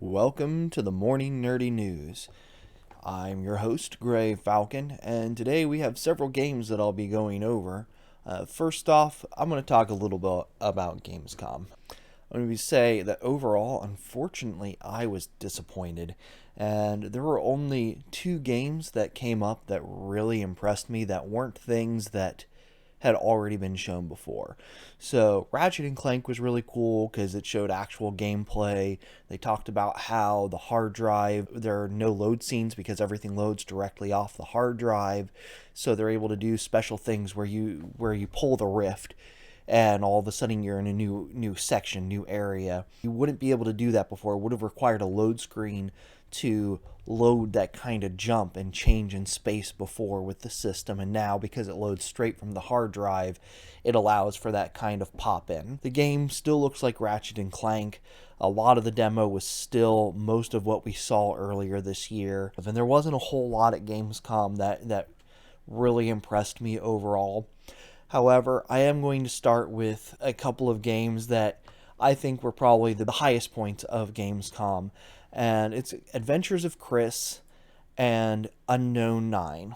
Welcome to the Morning Nerdy News. I'm your host, Gray Falcon, and today we have several games that I'll be going over. First off, I'm going to talk a little bit about Gamescom. I'm going to say that overall, unfortunately, I was disappointed, and there were only two games that came up that really impressed me that weren't things that had already been shown before. So Ratchet and Clank was really cool because it showed actual gameplay. They talked about how the hard drive, there are no load scenes because everything loads directly off the hard drive. So they're able to do special things where you pull the rift and all of a sudden you're in a new section, new area. You wouldn't be able to do that before. It would have required a load screen to load that kind of jump and change in space before with the system, and now because it loads straight from the hard drive, it allows for that kind of pop in. The game still looks like Ratchet and Clank. A lot of the demo was still most of what we saw earlier this year, and there wasn't a whole lot at Gamescom that really impressed me overall. However, I am going to start with a couple of games that I think were probably the highest points of Gamescom, and it's Adventures of Chris and Unknown 9.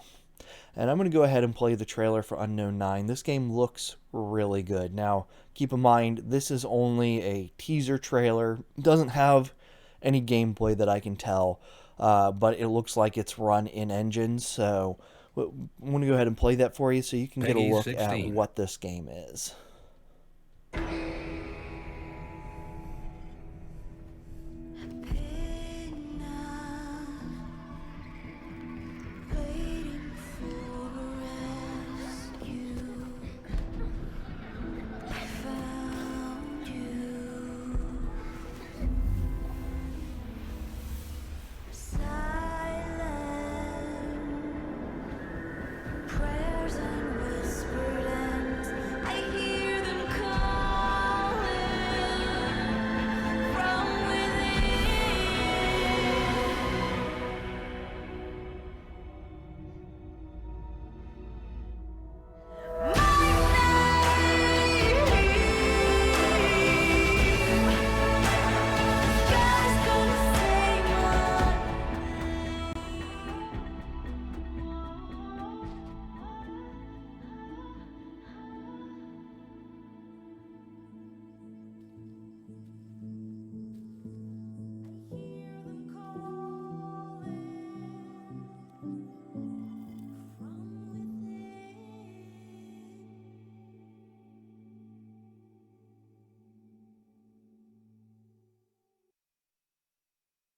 And I'm going to go ahead and play the trailer for Unknown 9. This game looks really good. Now, keep in mind, this is only a teaser trailer. It doesn't have any gameplay that I can tell, but it looks like it's run in engine, so I'm going to go ahead and play that for you so you can get a look at what this game is.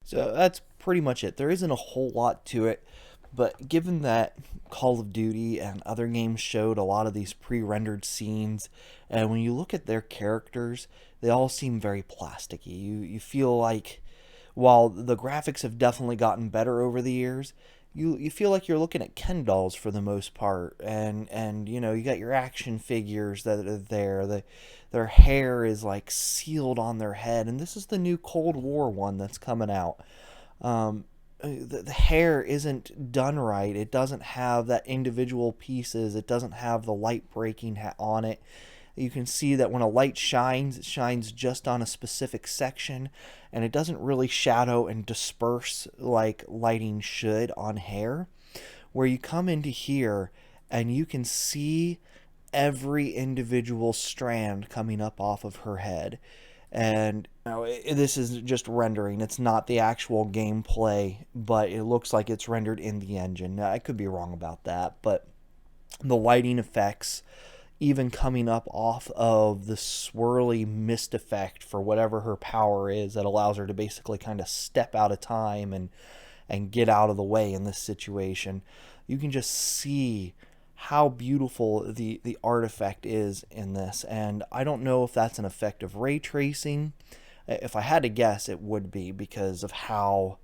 So that's pretty much it. There isn't a whole lot to it, but given that Call of Duty and other games showed a lot of these pre-rendered scenes, and when you look at their characters, they all seem very plasticky. You feel like, while the graphics have definitely gotten better over the years, you feel like you're looking at Ken dolls for the most part, and you got your action figures that are there. Their hair is like sealed on their head, and this is the new Cold War one that's coming out. The hair isn't done right. It doesn't have that individual pieces. It doesn't have the light breaking on it. You can see that when a light shines, it shines just on a specific section, and it doesn't really shadow and disperse like lighting should on hair. Where you come into here and you can see every individual strand coming up off of her head. And this is just rendering. It's not the actual gameplay, but it looks like it's rendered in the engine. Now, I could be wrong about that, but the lighting effects, even coming up off of the swirly mist effect for whatever her power is that allows her to basically kind of step out of time and get out of the way in this situation. You can just see how beautiful the artifact is in this, and I don't know if that's an effect of ray tracing. If I had to guess, it would be because of how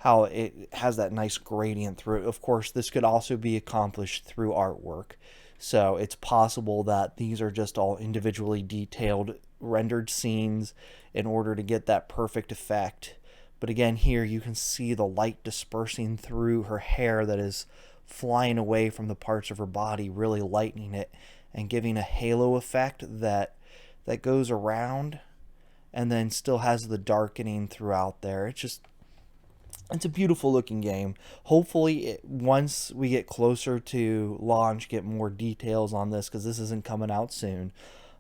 it has that nice gradient through it. Of course, this could also be accomplished through artwork, so it's possible that these are just all individually detailed rendered scenes in order to get that perfect effect. But again, here you can see the light dispersing through her hair that is flying away from the parts of her body, really lightening it and giving a halo effect that goes around and then still has the darkening throughout there. It's a beautiful looking game. Hopefully, once we get closer to launch, get more details on this, because this isn't coming out soon.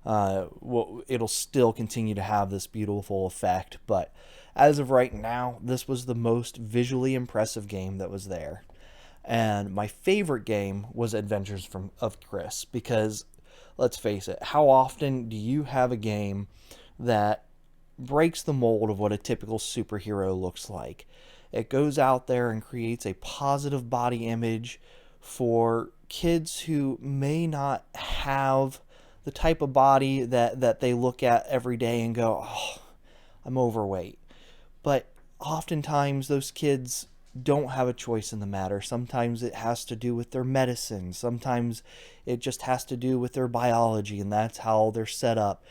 It'll still continue to have this beautiful effect, but as of right now, this was the most visually impressive game that was there. And my favorite game was Adventures of Chris, because let's face it, how often do you have a game that breaks the mold of what a typical superhero looks like? It goes out there and creates a positive body image for kids who may not have the type of body that they look at every day and go, oh, I'm overweight. But oftentimes those kids don't have a choice in the matter. Sometimes it has to do with their medicine. Sometimes it just has to do with their biology, and that's how they're set up.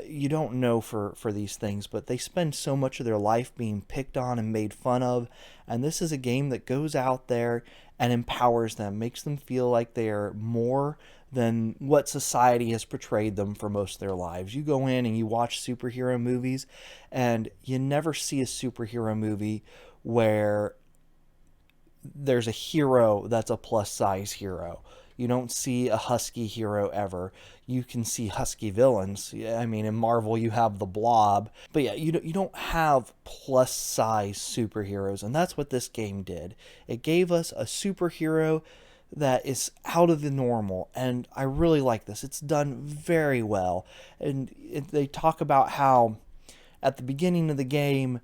You don't know for these things, but they spend so much of their life being picked on and made fun of, and this is a game that goes out there and empowers them, makes them feel like they are more than what society has portrayed them for most of their lives. You go in and you watch superhero movies, and you never see a superhero movie where there's a hero that's a plus size hero. You don't see a husky hero ever. You can see husky villains. I mean, in Marvel, you have the Blob. But yeah, you don't have plus size superheroes. And that's what this game did. It gave us a superhero that is out of the normal. And I really like this. It's done very well. And they talk about how at the beginning of the game,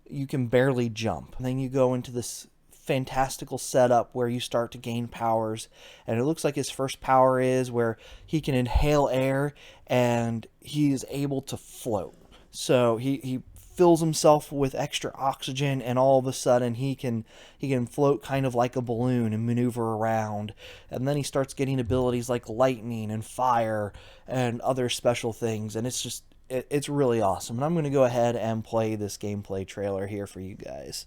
you can barely jump. And then you go into this fantastical setup where you start to gain powers, and it looks like his first power is where he can inhale air and he is able to float. So he fills himself with extra oxygen, and all of a sudden he can float kind of like a balloon and maneuver around. And then he starts getting abilities like lightning and fire and other special things, and it's really awesome. And I'm going to go ahead and play this gameplay trailer here for you guys.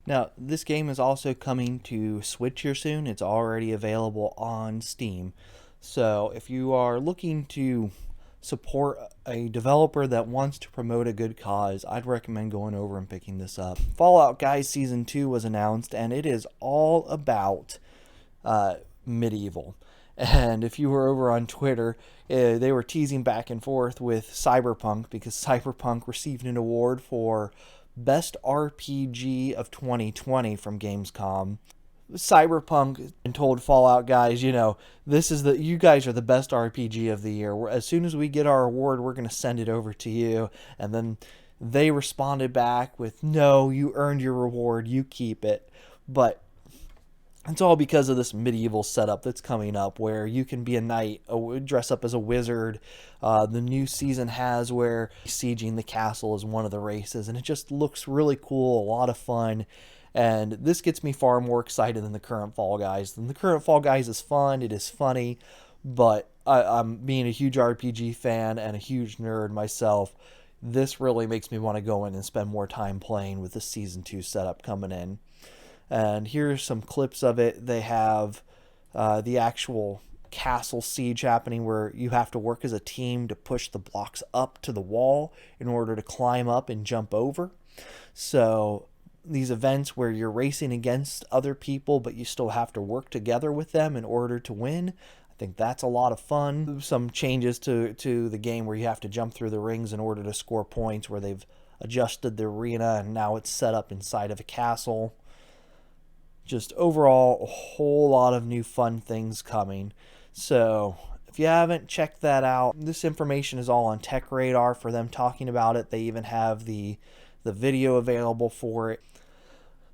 Now, this game is also coming to Switch here soon. It's already available on Steam. So if you are looking to support a developer that wants to promote a good cause, I'd recommend going over and picking this up. Fallout Guys Season 2 was announced, and it is all about medieval. And if you were over on Twitter, they were teasing back and forth with Cyberpunk, because Cyberpunk received an award for Best RPG of 2020 from Gamescom. Cyberpunk and told Fallout Guys, you guys are the best RPG of the year. As soon as we get our award, we're going to send it over to you. And then they responded back with, no, you earned your reward, you keep it. But it's all because of this medieval setup that's coming up where you can be a knight, dress up as a wizard. The new season has where sieging the castle is one of the races, and it just looks really cool, a lot of fun. And this gets me far more excited than the current Fall Guys. And the current Fall Guys is fun, it is funny, but I'm being a huge RPG fan and a huge nerd myself. this really makes me want to go in and spend more time playing with the Season 2 setup coming in. And here's some clips of it. They have the actual castle siege happening where you have to work as a team to push the blocks up to the wall in order to climb up and jump over. So these events where you're racing against other people, but you still have to work together with them in order to win, I think that's a lot of fun. Some changes to the game where you have to jump through the rings in order to score points, where they've adjusted the arena and now it's set up inside of a castle. Just overall, a whole lot of new fun things coming. So if you haven't checked that out, this information is all on Techradar for them talking about it. They even have the video available for it.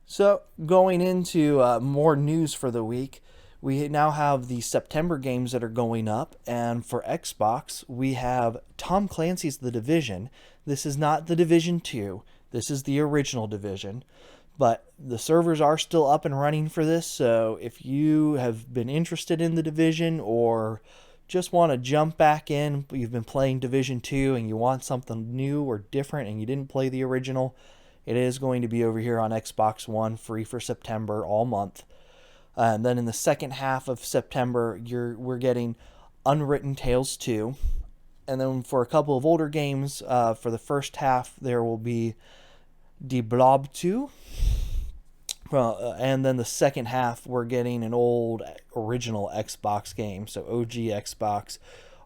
So going into more news for the week, we now have the September games that are going up, and for Xbox we have Tom Clancy's The Division. This is not The Division 2, this is the original Division, but the servers are still up and running for this, so if you have been interested in The Division or just want to jump back in, you've been playing Division 2 and you want something new or different and you didn't play the original, it is going to be over here on Xbox One, free for September, all month. And then in the second half of September, we're getting Unwritten Tales 2. And then for a couple of older games, for the first half, there will be Die Blob 2. And then the second half, we're getting an old original Xbox game, so OG Xbox,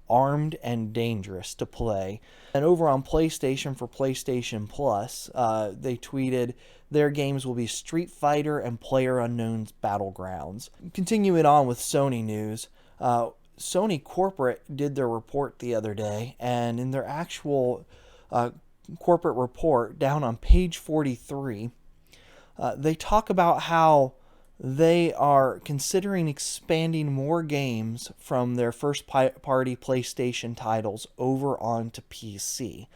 Armed and Dangerous to play. And over on PlayStation, for PlayStation Plus, they tweeted their games will be Street Fighter and PlayerUnknown's Battlegrounds. Continuing on with Sony news, Sony Corporate did their report the other day, and in their actual corporate report, down on page 43, they talk about how they are considering expanding more games from their first-party PlayStation titles over onto PC.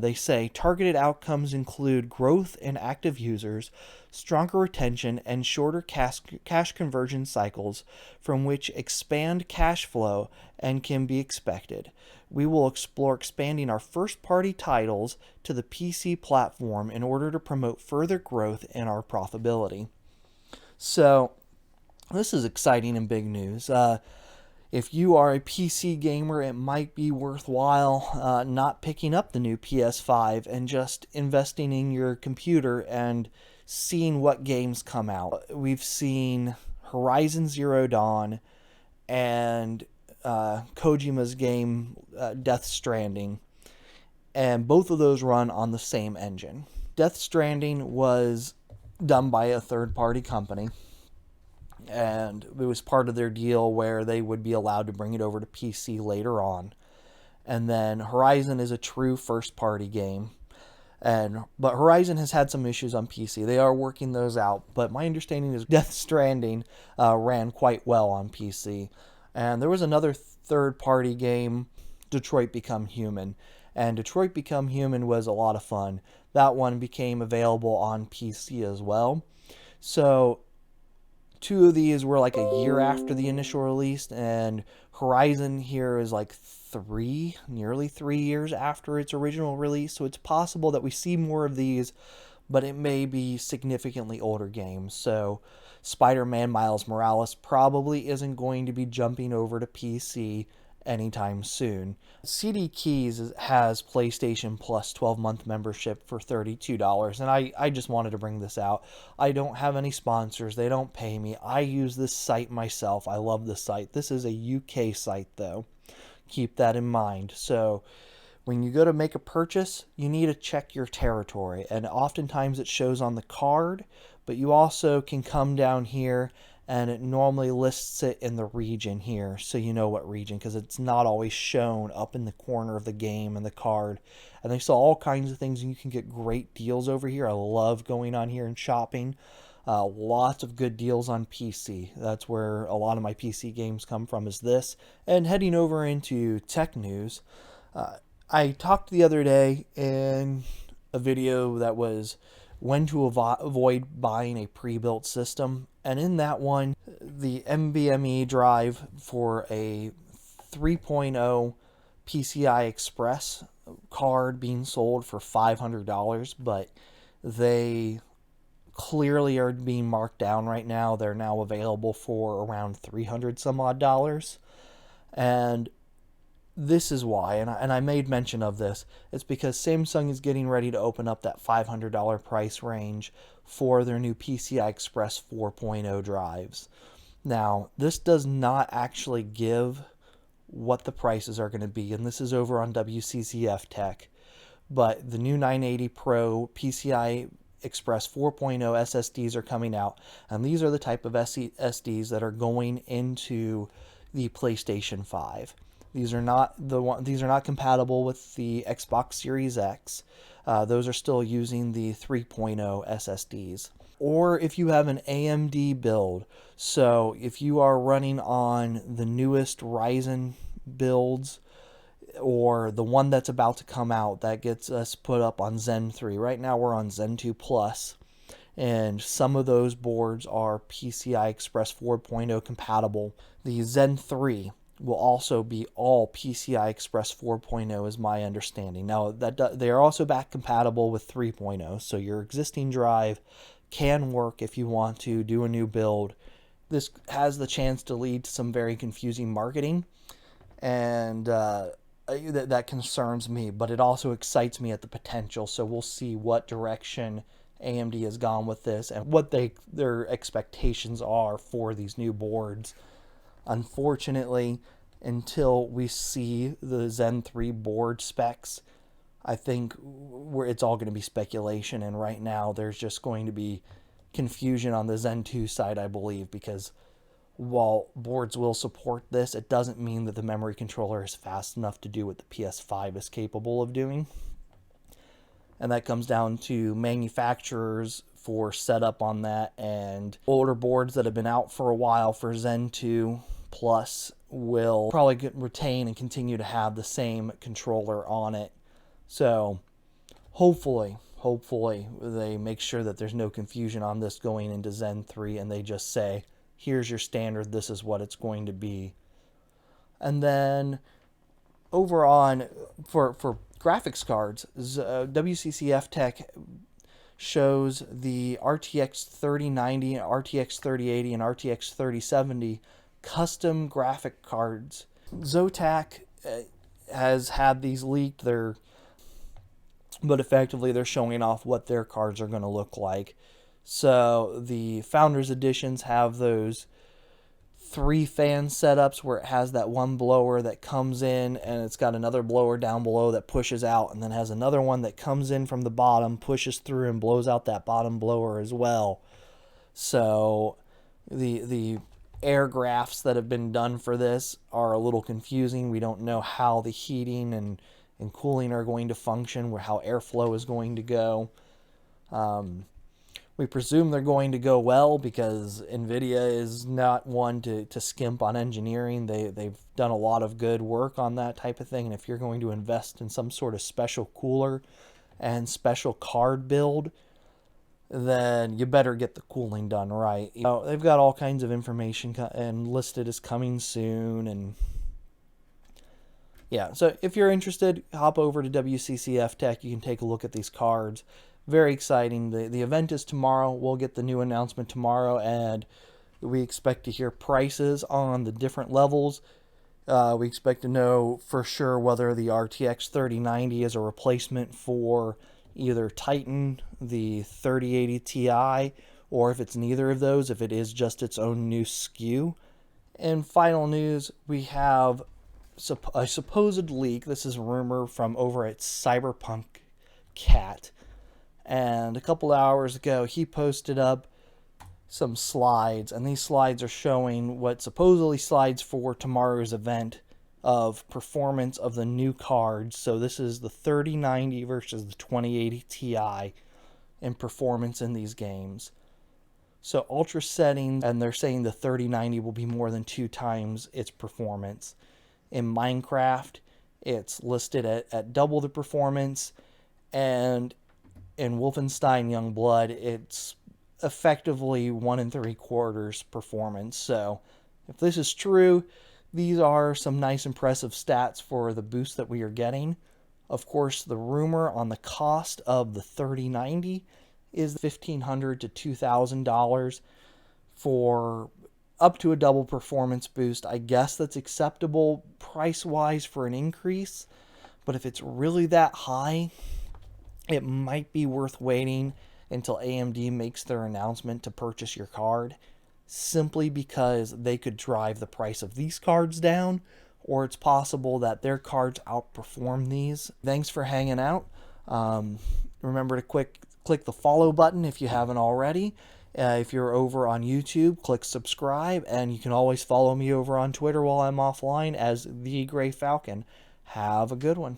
They say targeted outcomes include growth in active users, stronger retention, and shorter cash conversion cycles from which expand cash flow and can be expected. We will explore expanding our first-party titles to the PC platform in order to promote further growth in our profitability. So, this is exciting and big news. If you are a PC gamer, it might be worthwhile not picking up the new PS5 and just investing in your computer and seeing what games come out. We've seen Horizon Zero Dawn and Kojima's game Death Stranding, and both of those run on the same engine. Death Stranding was done by a third-party company, and it was part of their deal where they would be allowed to bring it over to PC later on. And then Horizon is a true first-party game, but Horizon has had some issues on PC. They are working those out, but my understanding is Death Stranding ran quite well on PC. And there was another third-party game, Detroit Become Human, and Detroit Become Human was a lot of fun. That one became available on PC as well. So two of these were like a year after the initial release, and Horizon here is like nearly 3 years after its original release. So it's possible that we see more of these, but it may be significantly older games. So Spider-Man Miles Morales probably isn't going to be jumping over to PC anytime soon. CDKeys has PlayStation Plus 12-month membership for $32, and I just wanted to bring this out. I don't have any sponsors. They don't pay me. I use this site myself. I love this site. This is a UK site, though. Keep that in mind. So when you go to make a purchase, you need to check your territory, and oftentimes it shows on the card, but you also can come down here and it normally lists it in the region here, so you know what region, because it's not always shown up in the corner of the game and the card. And they sell all kinds of things, and you can get great deals over here. I love going on here and shopping. Lots of good deals on PC. That's where a lot of my PC games come from, is this. And heading over into tech news, I talked the other day in a video that was when to avoid buying a pre-built system. And in that one, the NVMe drive for a 3.0 PCI Express card being sold for $500, but they clearly are being marked down right now. They're now available for around 300 some odd dollars. And this is why, and I made mention of this. It's because Samsung is getting ready to open up that $500 price range for their new PCI Express 4.0 drives. Now, this does not actually give what the prices are going to be, and this is over on Wccftech. But the new 980 Pro PCI Express 4.0 SSDs are coming out, and these are the type of SSDs that are going into the PlayStation 5. These are not compatible with the Xbox Series X. Those are still using the 3.0 SSDs. Or if you have an AMD build, so if you are running on the newest Ryzen builds, or the one that's about to come out that gets us put up on Zen 3. Right now we're on Zen 2 Plus, and some of those boards are PCI Express 4.0 compatible. The Zen 3 will also be all PCI Express 4.0 is my understanding. Now, they are also back compatible with 3.0, so your existing drive can work if you want to do a new build. This has the chance to lead to some very confusing marketing, and that concerns me, but it also excites me at the potential. So we'll see what direction AMD has gone with this and what their expectations are for these new boards. Unfortunately, until we see the Zen 3 board specs, I think it's all going to be speculation, and right now there's just going to be confusion on the Zen 2 side, I believe, because while boards will support this, it doesn't mean that the memory controller is fast enough to do what the PS5 is capable of doing. And that comes down to manufacturers for setup on that, and older boards that have been out for a while for Zen 2 Plus will probably retain and continue to have the same controller on it. So hopefully they make sure that there's no confusion on this going into Zen 3, and they just say, here's your standard, this is what it's going to be. And then over on, for graphics cards, Wccftech shows the RTX 3090, RTX 3080, and RTX 3070 custom graphic cards. Zotac has had these leaked, but effectively they're showing off what their cards are going to look like. So the Founders Editions have those 3 fan setups where it has that one blower that comes in, and it's got another blower down below that pushes out, and then has another one that comes in from the bottom, pushes through, and blows out that bottom blower as well. So the air graphs that have been done for this are a little confusing. We don't know how the heating and cooling are going to function, or how airflow is going to go. We presume they're going to go well, because Nvidia is not one to skimp on engineering. They've done a lot of good work on that type of thing, and if you're going to invest in some sort of special cooler and special card build, then you better get the cooling done right. They've got all kinds of information and listed as coming soon, and yeah, so if you're interested, hop over to Wccftech. You can take a look at these cards. Very exciting. The event is tomorrow. We'll get the new announcement tomorrow, and we expect to hear prices on the different levels. We expect to know for sure whether the RTX 3090 is a replacement for either Titan, the 3080 Ti, or if it's neither of those, if it is just its own new SKU. And final news, we have a supposed leak. This is a rumor from over at Cyberpunk Cat. And a couple hours ago, he posted up some slides, and these slides are showing what supposedly slides for tomorrow's event of performance of the new cards. So this is the 3090 versus the 2080 Ti in performance in these games. So ultra settings, and they're saying the 3090 will be more than 2 times its performance. In Minecraft, it's listed at double the performance, and in Wolfenstein Youngblood, it's effectively 1 3/4 performance. So if this is true, these are some nice impressive stats for the boost that we are getting. Of course, the rumor on the cost of the 3090 is $1,500 to $2,000 for up to a double performance boost. I guess that's acceptable price-wise for an increase, but if it's really that high, it might be worth waiting until AMD makes their announcement to purchase your card, simply because they could drive the price of these cards down, or it's possible that their cards outperform these. Thanks for hanging out. Remember to click the follow button if you haven't already. If you're over on YouTube, click subscribe, and you can always follow me over on Twitter while I'm offline as The Gray Falcon. Have a good one.